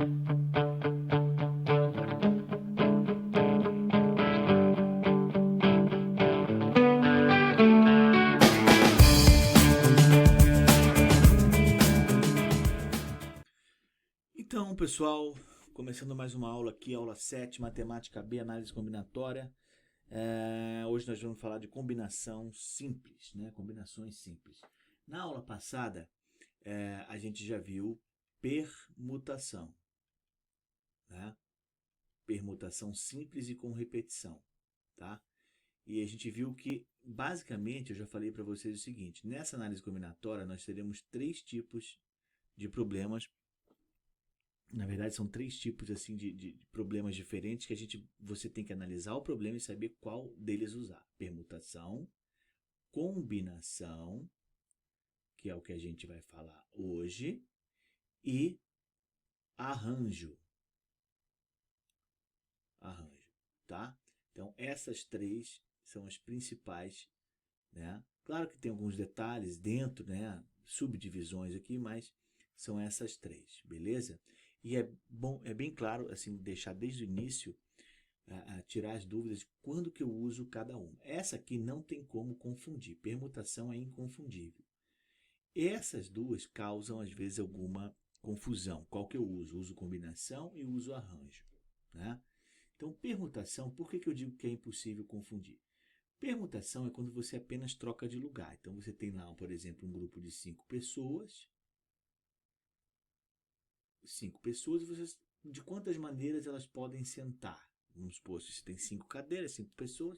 Então, pessoal, começando mais uma aula aqui, aula 7, Matemática B, Análise Combinatória. Hoje nós vamos falar de combinação simples, né? Combinações simples. Na aula passada, a gente já viu permutação, né? Permutação simples e com repetição, tá? E a gente viu que, basicamente, eu já falei para vocês o seguinte, nessa análise combinatória nós teremos três tipos de problemas. Na verdade, são três tipos assim de problemas diferentes que você tem que analisar o problema e saber qual deles usar. Permutação, combinação, que é o que a gente vai falar hoje, e arranjo. Arranjo, tá? Então, essas três são as principais, né? Claro que tem alguns detalhes dentro, né? Subdivisões aqui, mas são essas três, beleza? E é bom, é bem claro, assim, deixar desde o início, tirar as dúvidas de quando que eu uso cada uma. Essa aqui não tem como confundir, permutação é inconfundível. Essas duas causam, às vezes, alguma confusão. Qual que eu uso? Uso combinação e uso arranjo, né? Então, permutação, por que eu digo que é impossível confundir? Permutação é quando você apenas troca de lugar. Então, você tem lá, por exemplo, um grupo de 5 pessoas. 5 pessoas, de quantas maneiras elas podem sentar? Vamos supor, se você tem 5 cadeiras, 5 pessoas,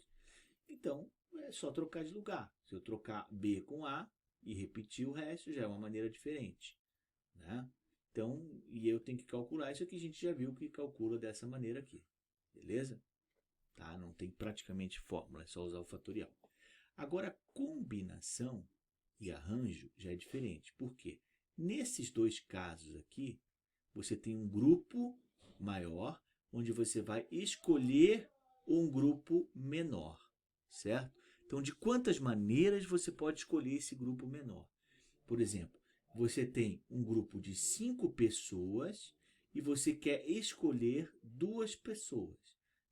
então é só trocar de lugar. Se eu trocar B com A e repetir o resto, já é uma maneira diferente, né? Então, e eu tenho que calcular isso aqui, a gente já viu que calcula dessa maneira aqui, beleza? Tá? Não tem praticamente fórmula, é só usar o fatorial. Agora, combinação e arranjo já é diferente. Por quê? Nesses dois casos aqui, você tem um grupo maior, onde você vai escolher um grupo menor, certo? Então, de quantas maneiras você pode escolher esse grupo menor? Por exemplo, você tem um grupo de 5 pessoas e você quer escolher 2 pessoas.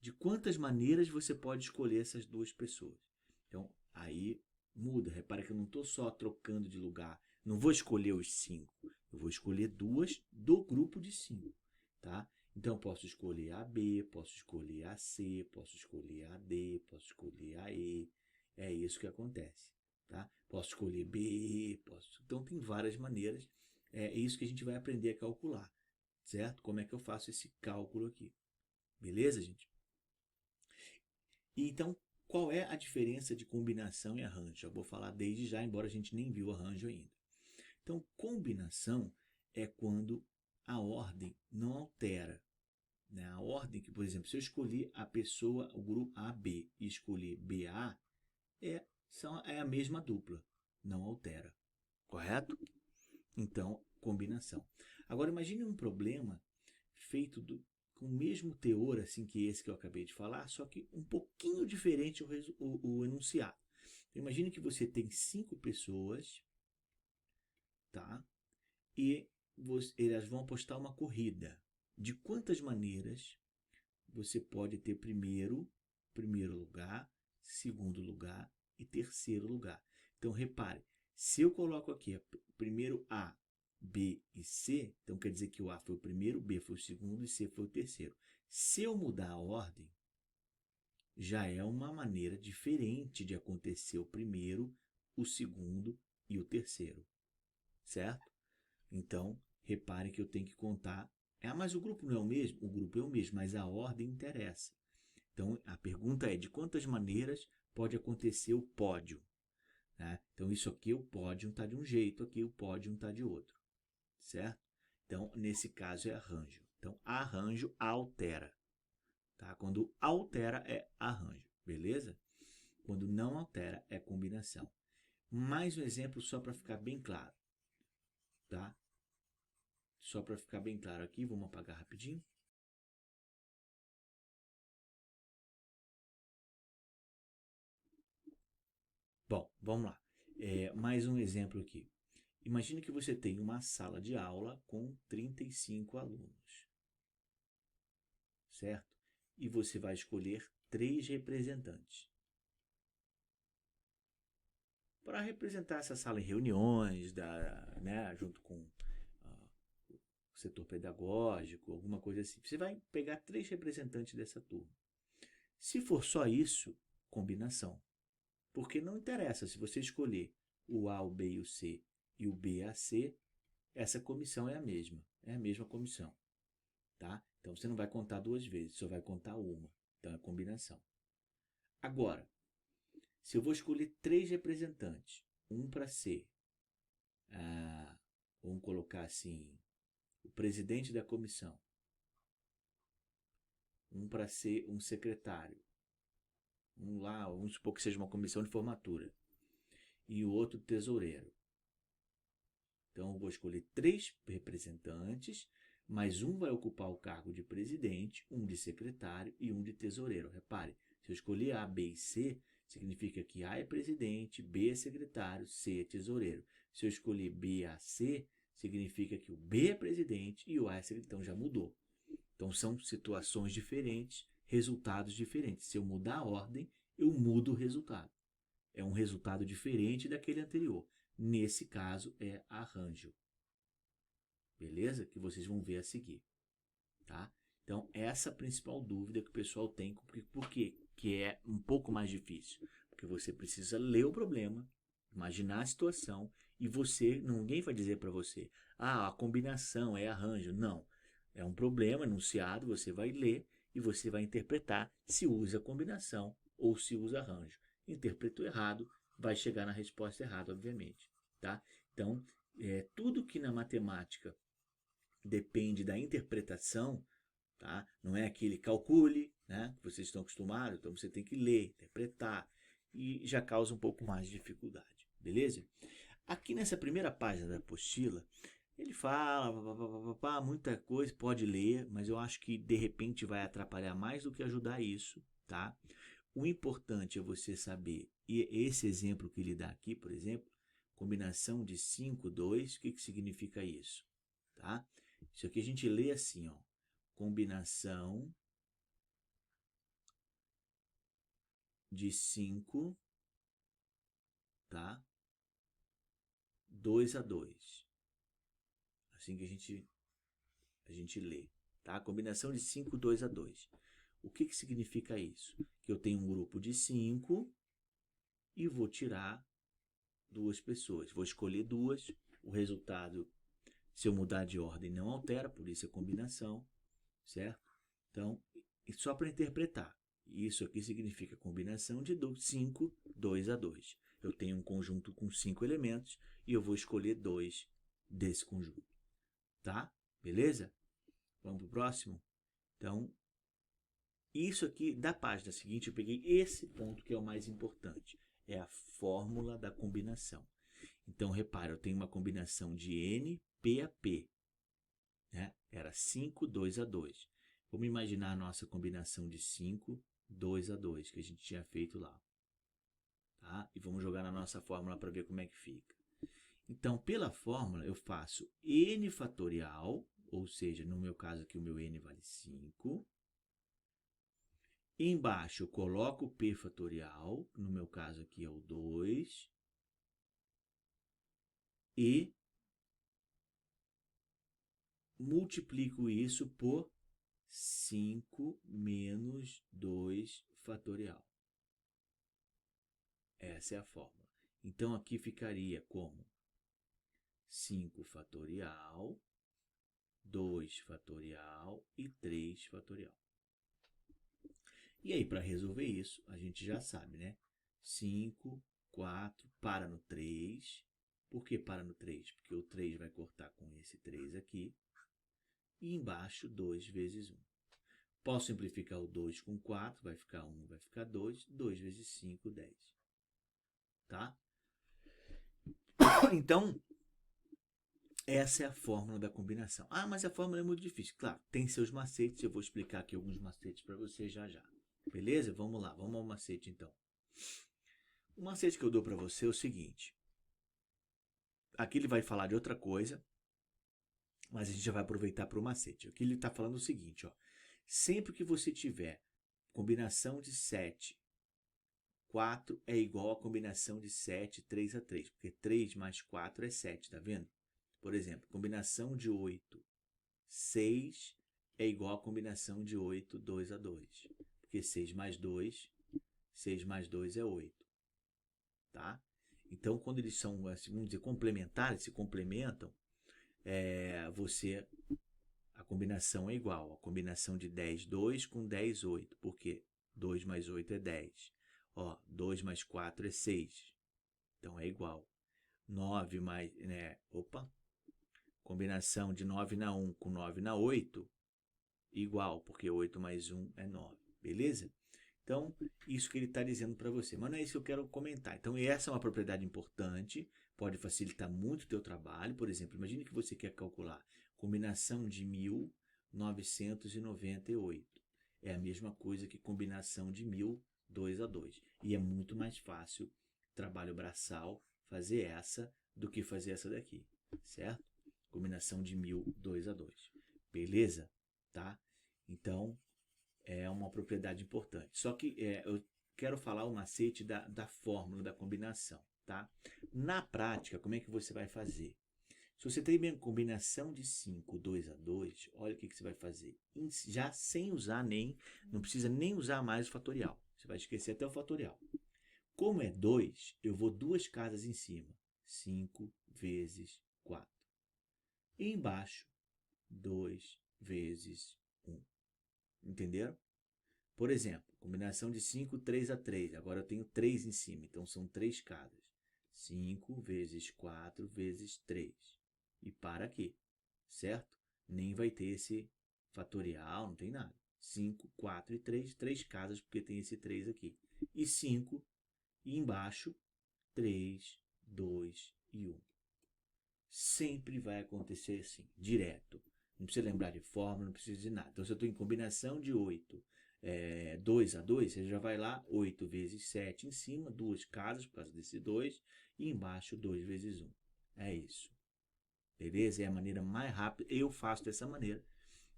De quantas maneiras você pode escolher essas 2 pessoas? Então, aí muda. Repara que eu não estou só trocando de lugar. Não vou escolher os 5. Eu vou escolher 2 do grupo de 5. Tá? Então, eu posso escolher a B, posso escolher a C, posso escolher a D, posso escolher a E. É isso que acontece. Tá? Posso escolher B, posso... Então, tem várias maneiras. É isso que a gente vai aprender a calcular. Certo? Como é que eu faço esse cálculo aqui? Beleza, gente? E então, qual é a diferença de combinação e arranjo? Eu vou falar desde já, embora a gente nem viu o arranjo ainda. Então, combinação é quando a ordem não altera. Né? A ordem que, por exemplo, se eu escolher a pessoa, o grupo AB e escolher BA, é a mesma dupla, não altera. Correto? Então, combinação. Agora, imagine um problema feito com o mesmo teor assim que esse que eu acabei de falar, só que um pouquinho diferente o enunciado. Então, imagine que você tem 5 pessoas, tá? E elas vão apostar uma corrida. De quantas maneiras você pode ter primeiro lugar, segundo lugar e terceiro lugar? Então, repare, se eu coloco aqui primeiro A, B e C, então quer dizer que o A foi o primeiro, B foi o segundo e C foi o terceiro. Se eu mudar a ordem, já é uma maneira diferente de acontecer o primeiro, o segundo e o terceiro, certo? Então, repare que eu tenho que contar. Mas o grupo não é o mesmo? O grupo é o mesmo, mas a ordem interessa. Então, a pergunta é de quantas maneiras pode acontecer o pódio? Né? Então, isso aqui, o pódio está de um jeito, aqui o pódio está de outro. Certo? Então, nesse caso é arranjo. Então, arranjo altera. Tá? Quando altera é arranjo, beleza? Quando não altera é combinação. Mais um exemplo só para ficar bem claro. Tá? Só para ficar bem claro aqui, vamos apagar rapidinho. Bom, vamos lá. Mais um exemplo aqui. Imagine que você tem uma sala de aula com 35 alunos. certo? E você vai escolher 3 representantes para representar essa sala em reuniões, né, junto com o setor pedagógico, alguma coisa assim. Você vai pegar 3 representantes dessa turma. Se for só isso, combinação. Porque não interessa se você escolher o A, o B e o C e o B, A, C, essa comissão é a mesma comissão, tá? Então você não vai contar 2 vezes, só vai contar uma. Então é combinação. Agora, se eu vou escolher 3 representantes, um para ser, vamos colocar assim, o presidente da comissão, um para ser um secretário, vamos supor que seja uma comissão de formatura, e o outro tesoureiro. Então eu vou escolher 3 representantes, mas um vai ocupar o cargo de presidente, um de secretário e um de tesoureiro. Repare, se eu escolher A, B e C, significa que A é presidente, B é secretário, C é tesoureiro. Se eu escolher B, A, C, significa que o B é presidente e o A é secretário. Então já mudou. Então são situações diferentes, resultados diferentes. Se eu mudar a ordem, eu mudo o resultado. É um resultado diferente daquele anterior. Nesse caso é arranjo. Beleza? Que vocês vão ver a seguir. Tá? Então, essa é a principal dúvida que o pessoal tem. Por quê? Que é um pouco mais difícil. Porque você precisa ler o problema, imaginar a situação e ninguém vai dizer para você, a combinação é arranjo. Não. É um problema enunciado, você vai ler e você vai interpretar se usa combinação ou se usa arranjo. Interpretou errado, vai chegar na resposta errada, obviamente. Tá? Então, tudo que na matemática depende da interpretação, tá? Não é aquele calcule, né, que vocês estão acostumados, então você tem que ler, interpretar, e já causa um pouco mais de dificuldade, beleza? Aqui nessa primeira página da apostila, ele fala muita coisa, pode ler, mas eu acho que de repente vai atrapalhar mais do que ajudar isso, tá? O importante é você saber, e esse exemplo que ele dá aqui, por exemplo, combinação de 5, 2, o que significa isso? Tá? Isso aqui a gente lê assim, ó, combinação de 5, tá? 2 a 2. Assim que a gente lê, tá? Combinação de 5, 2 a 2. O que significa isso? Que eu tenho um grupo de 5 e vou tirar 2 pessoas. Vou escolher 2, o resultado, se eu mudar de ordem, não altera, por isso é combinação, certo? Então, só para interpretar, isso aqui significa combinação de 5, 2 a 2. Eu tenho um conjunto com 5 elementos e eu vou escolher 2 desse conjunto. Tá? Beleza? Vamos para o próximo? Então, isso aqui, da página seguinte, eu peguei esse ponto que é o mais importante. É a fórmula da combinação. Então, repara, eu tenho uma combinação de N, P a P. Né? Era 5, 2 a 2. Vamos imaginar a nossa combinação de 5, 2 a 2, que a gente tinha feito lá. Tá? E vamos jogar na nossa fórmula para ver como é que fica. Então, pela fórmula, eu faço N fatorial, ou seja, no meu caso aqui o meu N vale 5. Embaixo eu coloco o P fatorial, no meu caso aqui é o 2. E multiplico isso por 5 menos 2 fatorial. Essa é a fórmula. Então, aqui ficaria como 5 fatorial, 2 fatorial e 3 fatorial. E aí, para resolver isso, a gente já sabe, né? 5, 4, para no 3. Por que para no 3? Porque o 3 vai cortar com esse 3 aqui. E embaixo, 2 vezes 1. Posso simplificar o 2 com 4, vai ficar 1, vai ficar 2. 2 vezes 5, 10. Tá? Então, essa é a fórmula da combinação. Ah, mas a fórmula é muito difícil. Claro, tem seus macetes, eu vou explicar aqui alguns macetes para você já já. Beleza? Vamos lá, vamos ao macete então. O macete que eu dou para você é o seguinte. Aqui ele vai falar de outra coisa, mas a gente já vai aproveitar para o macete. Aqui ele está falando o seguinte, ó. Sempre que você tiver combinação de 7, 4 é igual a combinação de 7, 3 a 3, porque 3 mais 4 é 7, tá vendo? Por exemplo, combinação de 8, 6 é igual a combinação de 8, 2 a 2, porque 6 mais 2 é 8, tá? Então, quando eles são, assim, vamos dizer, complementares, se complementam, a combinação é igual. A combinação de 10, 2 com 10, 8. Por quê? 2 mais 8 é 10. Ó, 2 mais 4 é 6. Então, é igual. 9 mais... Combinação de 9 na 1 com 9 na 8, igual, porque 8 mais 1 é 9. Beleza? Então, isso que ele está dizendo para você. Mas não é isso que eu quero comentar. Então, essa é uma propriedade importante, pode facilitar muito o teu trabalho. Por exemplo, imagine que você quer calcular combinação de 1998. É a mesma coisa que combinação de 1000, 2 a 2. E é muito mais fácil, trabalho braçal, fazer essa do que fazer essa daqui, certo? Combinação de 1000, 2 a 2. Beleza? Tá? Então, é uma propriedade importante. Só que eu quero falar o macete da fórmula da combinação, tá? Na prática, como é que você vai fazer? Se você tem uma combinação de 5, 2 a 2, olha o que você vai fazer. Já sem usar não precisa nem usar mais o fatorial. Você vai esquecer até o fatorial. Como é 2, eu vou 2 casas em cima. 5 vezes 4. E embaixo, 2 vezes 1. Entenderam? Por exemplo, combinação de 5, 3 a 3. Agora eu tenho 3 em cima, então são 3 casas. 5 vezes 4 vezes 3. E para aqui, certo? Nem vai ter esse fatorial, não tem nada. 5, 4 e 3, 3 casas, porque tem esse 3 aqui. E 5, e embaixo, 3, 2 e 1. Sempre vai acontecer assim, direto. Não precisa lembrar de fórmula, não precisa de nada. Então, se eu estou em combinação de 8, 2 a 2, você já vai lá, 8 vezes 7 em cima, 2 casas por causa desse 2, e embaixo 2 vezes 1. É isso. Beleza? É a maneira mais rápida. Eu faço dessa maneira,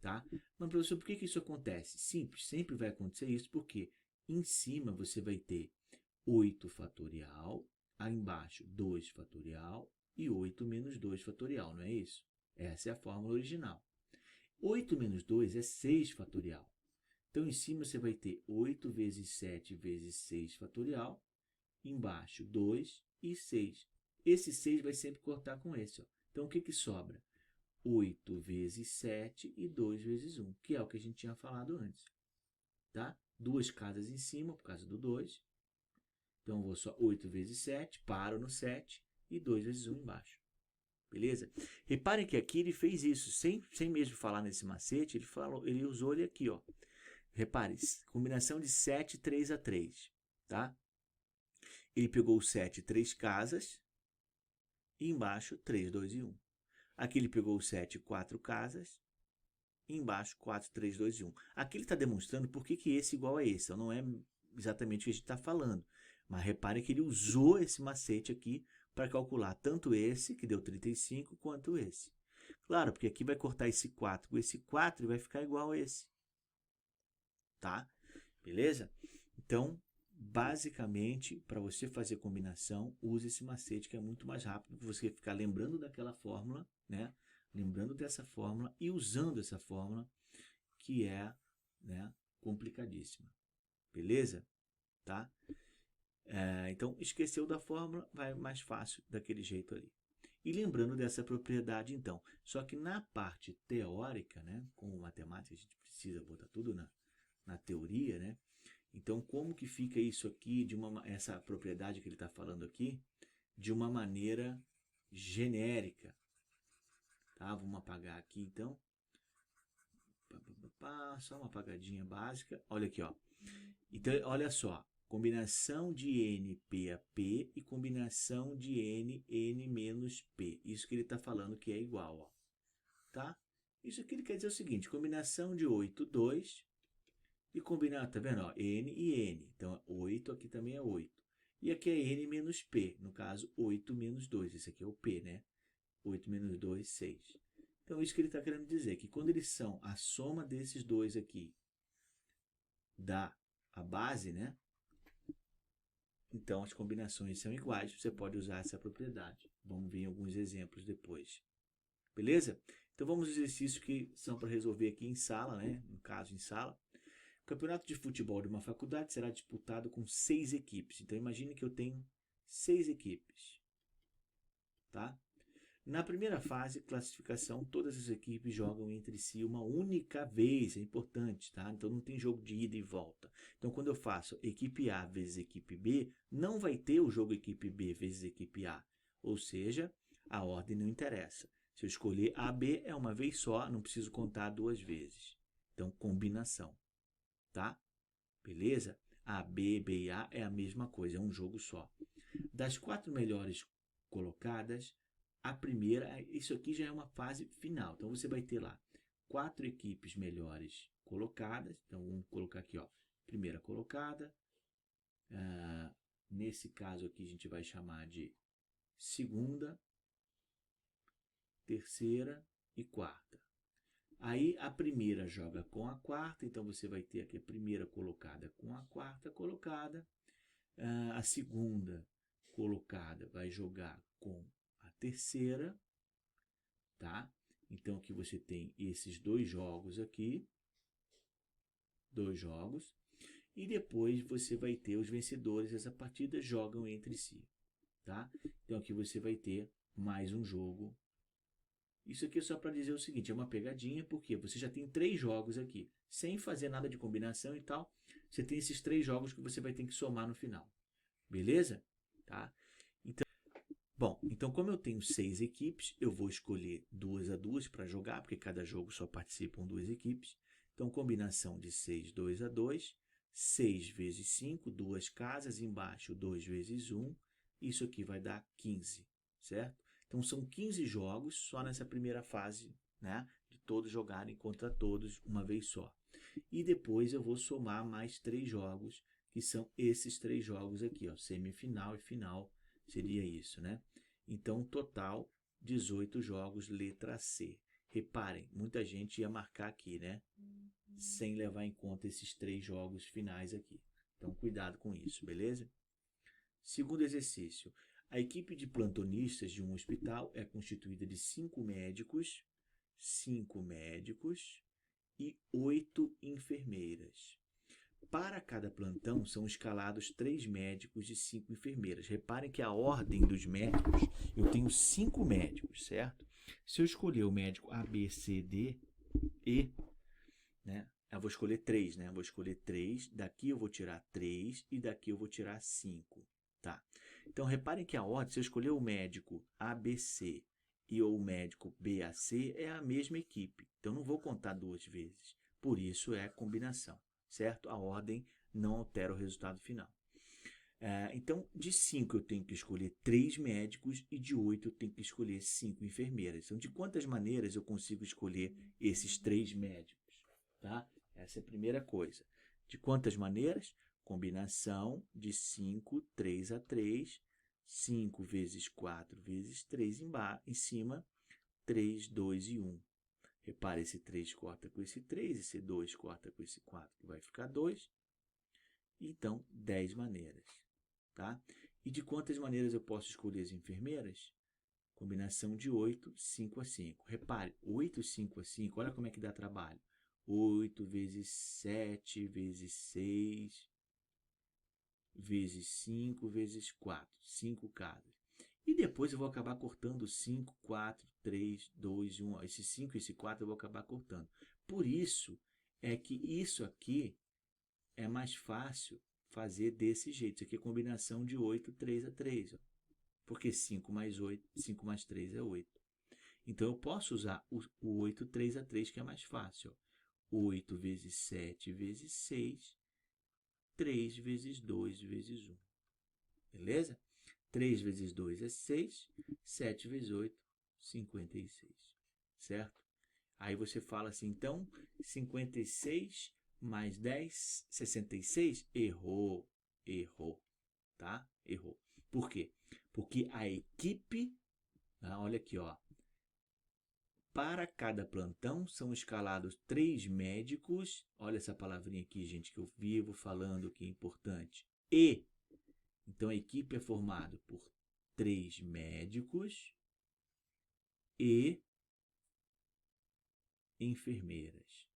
tá? Mas, professor, por que isso acontece? Simples, sempre vai acontecer isso, porque em cima você vai ter 8 fatorial, aí embaixo 2 fatorial e 8 menos 2 fatorial, não é isso? Essa é a fórmula original. 8 menos 2 é 6 fatorial. Então, em cima você vai ter 8 vezes 7 vezes 6 fatorial, embaixo 2 e 6. Esse 6 vai sempre cortar com esse. Ó. Então, o que sobra? 8 vezes 7 e 2 vezes 1, que é o que a gente tinha falado antes. Tá? Duas casas em cima, por causa do 2. Então, eu vou só 8 vezes 7, paro no 7 e 2 vezes 1 embaixo. Beleza? Reparem que aqui ele fez isso, sem mesmo falar nesse macete, ele usou ele aqui, ó. Repare, combinação de 7, 3 a 3, tá? Ele pegou o 7, 3 casas, e embaixo 3, 2 e 1. Aqui ele pegou o 7, 4 casas, e embaixo 4, 3, 2 e 1. Aqui ele está demonstrando por que esse é igual a esse, então não é exatamente o que a gente está falando. Mas repare que ele usou esse macete aqui para calcular tanto esse, que deu 35, quanto esse. Claro, porque aqui vai cortar esse 4 com esse 4 e vai ficar igual a esse. Tá? Beleza? Então, basicamente, para você fazer combinação, use esse macete que é muito mais rápido, para você ficar lembrando daquela fórmula, né? Lembrando dessa fórmula e usando essa fórmula, que é, né, complicadíssima. Beleza? Tá? Então, esqueceu da fórmula, vai mais fácil daquele jeito ali. E lembrando dessa propriedade, então. Só que na parte teórica, né, como matemática, a gente precisa botar tudo na teoria, né? Então, como que fica isso aqui, essa propriedade que ele está falando aqui, de uma maneira genérica? Tá? Vamos apagar aqui, então. Só uma apagadinha básica. Olha aqui, ó. Então, olha só. Combinação de N, P a P e combinação de N, N menos P. Isso que ele está falando que é igual, ó. Tá? Isso aqui ele quer dizer o seguinte, combinação de 8, 2 e combinar, tá vendo? Ó, N e N. Então, 8 aqui também é 8. E aqui é N menos P. No caso, 8 menos 2. Esse aqui é o P, né? 8 menos 2, 6. Então, isso que ele está querendo dizer, que quando eles são a soma desses dois aqui dá a base, né? Então, as combinações são iguais, você pode usar essa propriedade. Vamos ver alguns exemplos depois. Beleza? Então, vamos aos exercícios que são para resolver aqui em sala, né? No caso, em sala. O campeonato de futebol de uma faculdade será disputado com 6 equipes. Então, imagine que eu tenho 6 equipes. Tá? Na primeira fase, classificação, todas as equipes jogam entre si uma única vez, é importante, tá? Então não tem jogo de ida e volta. Então quando eu faço equipe A vezes equipe B, não vai ter o jogo equipe B vezes equipe A. Ou seja, a ordem não interessa. Se eu escolher AB é uma vez só, não preciso contar 2 vezes. Então combinação, tá? Beleza? A, B, B e A é a mesma coisa, é um jogo só. Das 4 melhores colocadas, a primeira, isso aqui já é uma fase final. Então você vai ter lá 4 equipes melhores colocadas. Então vamos colocar aqui, ó, primeira colocada. Nesse caso aqui a gente vai chamar de segunda, terceira e quarta. Aí a primeira joga com a quarta, então você vai ter aqui a primeira colocada com a quarta colocada. A segunda colocada vai jogar com a terceira, tá? Então aqui você tem esses 2 jogos aqui, 2 jogos, e depois você vai ter os vencedores dessa partida jogam entre si, tá? Então aqui você vai ter mais um jogo. Isso aqui é só para dizer o seguinte, é uma pegadinha, porque você já tem 3 jogos aqui, sem fazer nada de combinação e tal, você tem esses 3 jogos que você vai ter que somar no final, beleza? Tá? Bom, então como eu tenho 6 equipes, eu vou escolher 2 a 2 para jogar, porque cada jogo só participam 2 equipes. Então, combinação de 6, 2 a 2, 6 vezes 5, 2 casas, embaixo 2 vezes 1, isso aqui vai dar 15, certo? Então, são 15 jogos só nessa primeira fase, né? De todos jogarem contra todos uma vez só. E depois eu vou somar mais 3 jogos, que são esses 3 jogos aqui, ó, semifinal e final, seria isso, né? Então, total, 18 jogos, letra C. Reparem, muita gente ia marcar aqui, né? Sem levar em conta esses 3 jogos finais aqui. Então, cuidado com isso, beleza? Segundo exercício. A equipe de plantonistas de um hospital é constituída de 5 médicos e 8 enfermeiras. Para cada plantão, são escalados 3 médicos e 5 enfermeiras. Reparem que a ordem dos médicos, eu tenho 5 médicos, certo? Se eu escolher o médico A, B, C, D, E, né? Eu vou escolher 3, né? Eu vou escolher 3, daqui eu vou tirar 3 e daqui eu vou tirar 5, tá? Então, reparem que a ordem, se eu escolher o médico A, B, C e o médico B, A, C, é a mesma equipe. Então, não vou contar 2 vezes. Por isso, é combinação. Certo? A ordem não altera o resultado final. Então, de 5 eu tenho que escolher 3 médicos e de 8 eu tenho que escolher 5 enfermeiras. Então, de quantas maneiras eu consigo escolher esses 3 médicos? Tá? Essa é a primeira coisa. De quantas maneiras? Combinação de 5, 3 a 3, 5 vezes 4 vezes 3 em cima, 3, 2 e 1. Repare, esse 3 corta com esse 3, esse 2 corta com esse 4, que vai ficar 2. Então, 10 maneiras. Tá? E de quantas maneiras eu posso escolher as enfermeiras? Combinação de 8, 5 a 5. Repare, 8, 5 a 5, olha como é que dá trabalho. 8 vezes 7 vezes 6 vezes 5 vezes 4. 5 cada. E depois eu vou acabar cortando 5, 4, 3, 2, 1. Esse 5 e esse 4 eu vou acabar cortando. Por isso é que isso aqui é mais fácil fazer desse jeito. Isso aqui é combinação de 8, 3 a 3. Ó. Porque 5 mais 8, 5 mais 3 é 8. Então eu posso usar o 8, 3 a 3, que é mais fácil. Ó. 8 vezes 7 vezes 6, 3 vezes 2 vezes 1. Beleza? 3 vezes 2 é 6, 7 vezes 8, 56, certo? Aí você fala assim, então, 56 mais 10, 66? Errou, tá? Errou. Por quê? Porque a equipe, olha aqui, ó, para cada plantão são escalados 3 médicos. Olha essa palavrinha aqui, gente, que eu vivo falando que é importante. E, então a equipe é formada por 3 médicos e enfermeiras.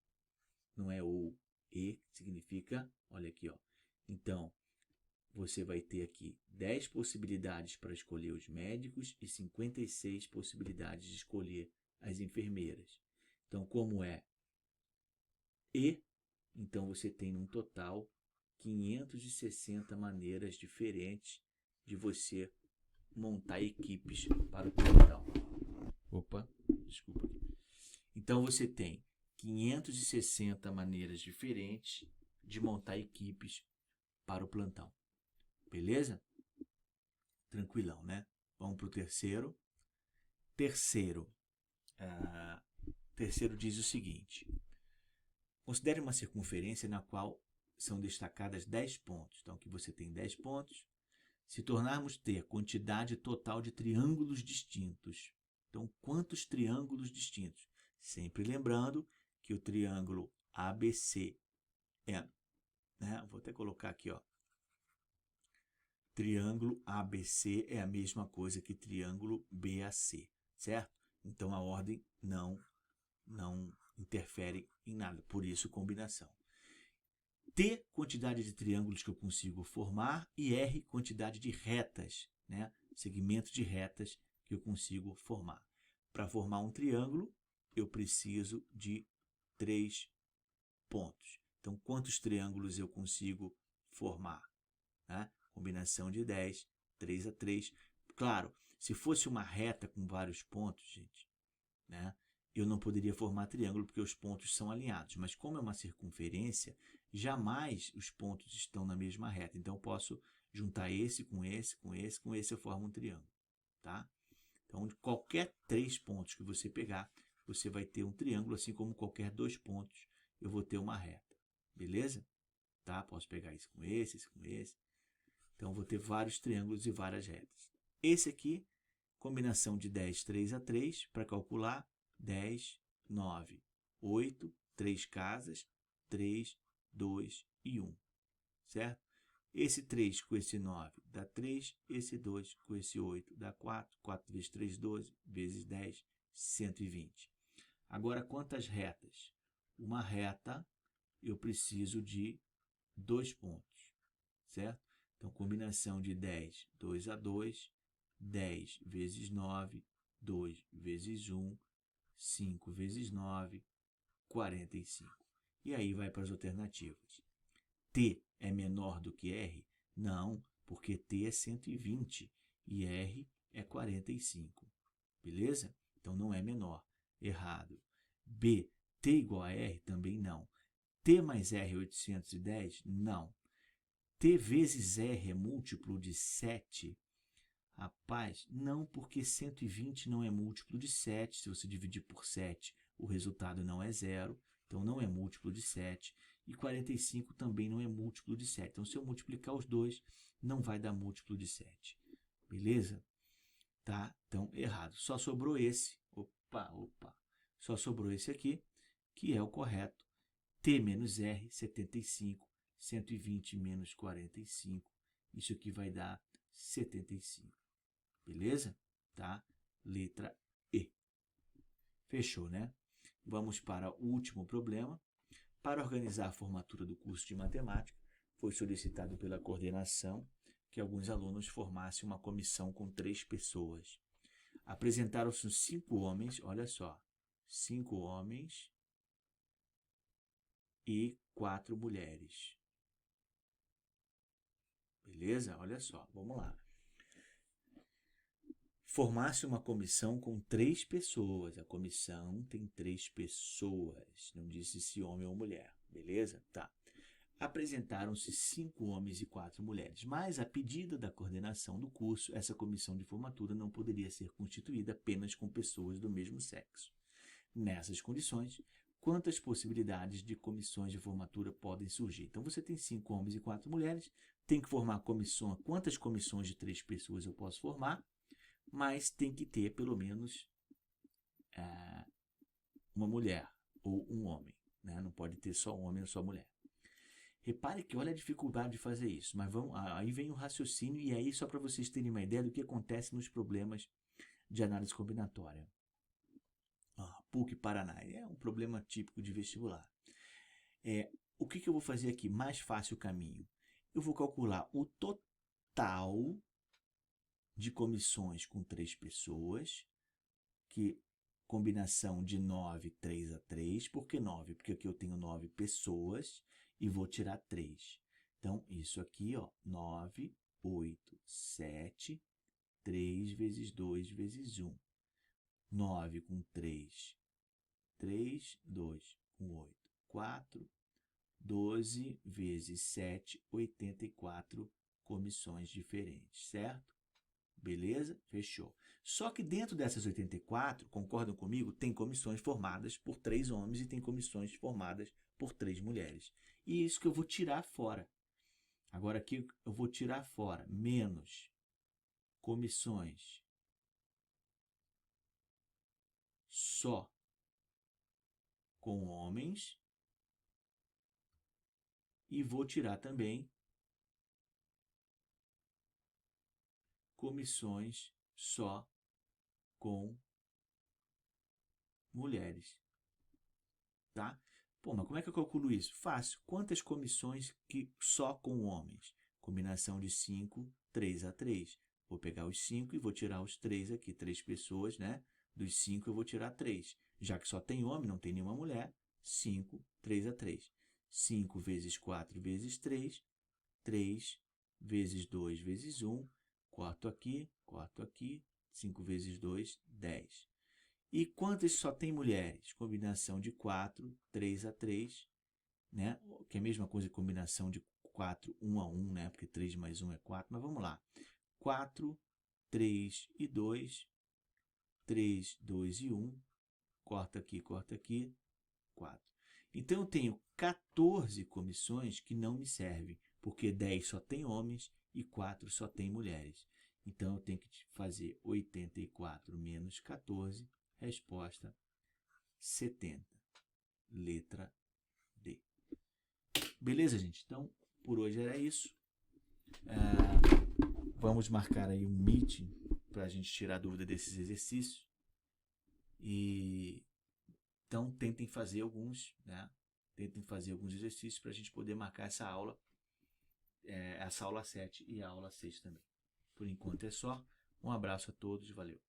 Não é ou, e significa, olha aqui, ó. Então, você vai ter aqui 10 possibilidades para escolher os médicos e 56 possibilidades de escolher as enfermeiras. Então, como é e, então você tem no total 560 maneiras diferentes de você montar equipes para o plantão. Opa, desculpa. Então você tem 560 maneiras diferentes de montar equipes para o plantão. Beleza? Tranquilão, né? Vamos para o terceiro. Terceiro diz o seguinte: considere uma circunferência na qual são destacadas 10 pontos. Então, aqui você tem 10 pontos. Se tornarmos ter quantidade total de triângulos distintos. Então, quantos triângulos distintos? Sempre lembrando que o triângulo ABC é, né? Vou até colocar aqui, ó. Triângulo ABC é a mesma coisa que triângulo BAC, certo? Então a ordem não interfere em nada, por isso combinação. T, quantidade de triângulos que eu consigo formar, e R, quantidade de retas, né? Segmentos de retas que eu consigo formar. Para formar um triângulo, eu preciso de 3 pontos. Então, quantos triângulos eu consigo formar? Né? Combinação de 10, 3 a 3. Claro, se fosse uma reta com vários pontos, gente, né, eu não poderia formar triângulo porque os pontos são alinhados. Mas como é uma circunferência, jamais os pontos estão na mesma reta. Então, eu posso juntar esse com esse, com esse, com esse, eu formo um triângulo. Tá? Então, de qualquer 3 pontos que você pegar, você vai ter um triângulo, assim como qualquer 2 pontos, eu vou ter uma reta. Beleza? Tá? Posso pegar esse com esse com esse. Então, vou ter vários triângulos e várias retas. Esse aqui, combinação de 10, 3 a 3, para calcular 10, 9, 8, 3 casas, 3, 2 e 1, certo? Esse 3 com esse 9 dá 3, esse 2 com esse 8 dá 4, 4 vezes 3, 12, vezes 10, 120. Agora, quantas retas? Uma reta, eu preciso de 2 pontos, certo? Então, combinação de 10, 2 a 2, 10 vezes 9, 2 vezes 1, 5 vezes 9, 45. E aí vai para as alternativas. T é menor do que R? Não, porque T é 120 e R é 45. Beleza? Então, não é menor. Errado. B, T igual a R? Também não. T mais R é 810? Não. T vezes R é múltiplo de 7? Rapaz, não, porque 120 não é múltiplo de 7. Se você dividir por 7, o resultado não é 0. Então, não é múltiplo de 7. E 45 também não é múltiplo de 7. Então, se eu multiplicar os dois, não vai dar múltiplo de 7. Beleza? Tá? Então, errado. Só sobrou esse. Opa. Só sobrou esse aqui, que é o correto. T menos R, 75. 120 menos 45. Isso aqui vai dar 75. Beleza? Tá? Letra E. Fechou, né? Vamos para o último problema. Para organizar a formatura do curso de matemática, foi solicitado pela coordenação que alguns alunos formassem uma comissão com 3 pessoas. Apresentaram-se 5 homens, olha só, 5 homens e 4 mulheres. Beleza? Olha só, vamos lá. Formasse uma comissão com 3 pessoas. A comissão tem 3 pessoas. Não disse se homem ou mulher. Beleza? Tá. Apresentaram-se 5 homens e 4 mulheres, mas a pedido da coordenação do curso, essa comissão de formatura não poderia ser constituída apenas com pessoas do mesmo sexo. Nessas condições, quantas possibilidades de comissões de formatura podem surgir? Então, você tem 5 homens e 4 mulheres, tem que formar comissão. Quantas comissões de 3 pessoas eu posso formar? Mas tem que ter pelo menos uma mulher ou um homem, né? Não pode ter só um homem ou só mulher. Repare que olha a dificuldade de fazer isso, mas aí vem o raciocínio e aí só para vocês terem uma ideia do que acontece nos problemas de análise combinatória. PUC Paraná, é um problema típico de vestibular. O que eu vou fazer aqui? Mais fácil o caminho. Eu vou calcular o total de comissões com 3 pessoas, que combinação de 9, 3 a 3. Por que 9? Porque aqui eu tenho 9 pessoas e vou tirar 3. Então, isso aqui, ó, 9, 8, 7, 3 vezes 2 vezes 1. 9 com 3, 3, 2 com 8, 4, 12 vezes 7, 84 comissões diferentes, certo? Beleza? Fechou. Só que dentro dessas 84, concordam comigo, tem comissões formadas por 3 homens e tem comissões formadas por 3 mulheres. E isso que eu vou tirar fora. Agora aqui eu vou tirar fora menos comissões só com homens e vou tirar também comissões só com mulheres, tá? Pô, mas como é que eu calculo isso? Fácil. Quantas comissões que só com homens? Combinação de 5, 3 a 3. Vou pegar os 5 e vou tirar os 3 aqui, 3 pessoas, né? Dos 5 eu vou tirar 3. Já que só tem homem, não tem nenhuma mulher, 5, 3 a 3. 5 vezes 4 vezes 3, 3 vezes 2 vezes 1, corto aqui, 5 vezes 2, 10. E quantas só tem mulheres? Combinação de 4, 3 a 3, né? Que é a mesma coisa que combinação de 4, 1 a 1, né? Porque 3 mais 1 é 4, mas vamos lá. 4, 3 e 2, 3, 2 e 1, corta aqui, 4. Então eu tenho 14 comissões que não me servem, porque 10 só tem homens e 4 só tem mulheres. Então eu tenho que fazer 84 menos 14, resposta 70. Letra D. Beleza, gente? Então, por hoje era isso. Vamos marcar aí um meeting para a gente tirar dúvida desses exercícios. Então, tentem fazer alguns, né? Tentem fazer alguns exercícios para a gente poder marcar essa aula 7 e a aula 6 também. Por enquanto é só. Um abraço a todos, valeu.